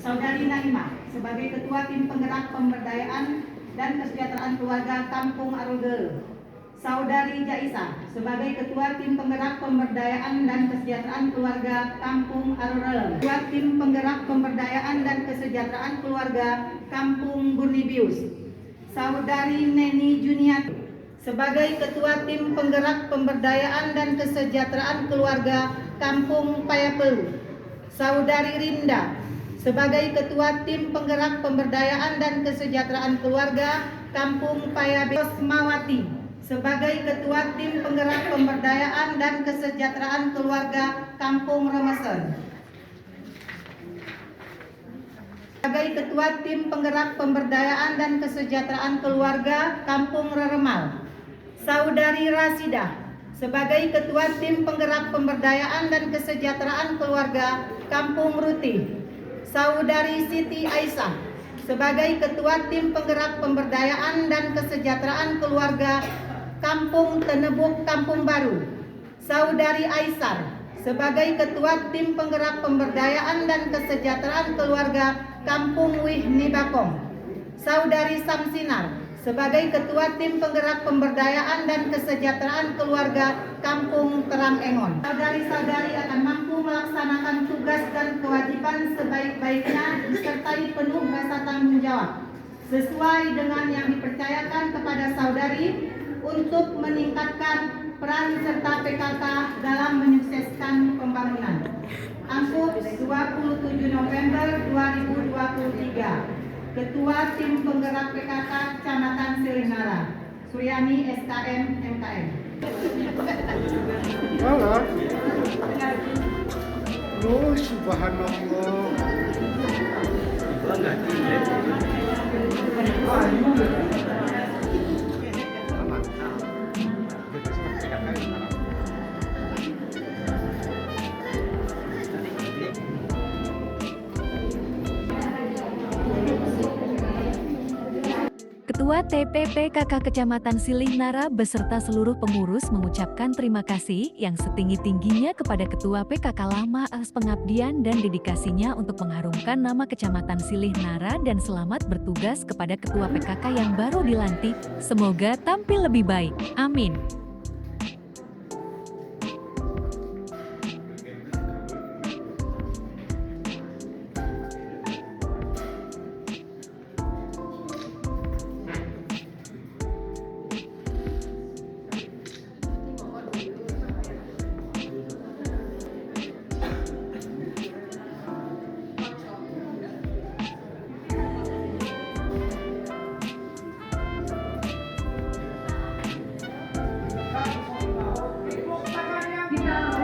Saudari Naimah sebagai Ketua Tim Penggerak Pemberdayaan dan Kesejahteraan Keluarga Kampung Arogel. Saudari Jaisa sebagai Ketua Tim Penggerak Pemberdayaan dan Kesejahteraan Keluarga Kampung Arogel. Ketua Tim Penggerak Pemberdayaan dan Kesejahteraan Keluarga Kampung Burnibius. Saudari Neni Juniati sebagai Ketua Tim Penggerak Pemberdayaan dan Kesejahteraan Keluarga Kampung Payapelu. Saudari Rinda sebagai Ketua Tim Penggerak Pemberdayaan dan Kesejahteraan Keluarga Kampung Payabes. Mawati sebagai Ketua Tim Penggerak Pemberdayaan dan Kesejahteraan Keluarga Kampung Remesen. Sebagai Ketua Tim Penggerak Pemberdayaan dan Kesejahteraan Keluarga Kampung Reremal. Saudari Rasidah sebagai Ketua Tim Penggerak Pemberdayaan dan Kesejahteraan Keluarga Kampung Ruti. Saudari Siti Aisyah sebagai Ketua Tim Penggerak Pemberdayaan dan Kesejahteraan Keluarga Kampung Tenebuk Kampung Baru. Saudari Aisar sebagai Ketua Tim Penggerak Pemberdayaan dan Kesejahteraan Keluarga Kampung Wihni Bakong. Saudari Samsinar sebagai Ketua Tim Penggerak Pemberdayaan dan Kesejahteraan Keluarga Kampung Terang Engon. Saudari-saudari akan mampu melaksanakan tugas dan kewajiban sebaik-baiknya disertai penuh rasa tanggung jawab sesuai dengan yang dipercayakan kepada saudari untuk meningkatkan peran serta PKK dalam menyukseskan pembangunan. Angkut 27 November 2023. Ketua Tim Penggerak PKK Kecamatan Silinara, Suryani SKM MKM. Malah. Oh, subhanallah. Ketua TPPKK Kecamatan Silinara beserta seluruh pengurus mengucapkan terima kasih yang setinggi-tingginya kepada Ketua PKK lama atas pengabdian dan dedikasinya untuk mengharumkan nama Kecamatan Silinara dan selamat bertugas kepada Ketua PKK yang baru dilantik. Semoga tampil lebih baik. Amin. Kita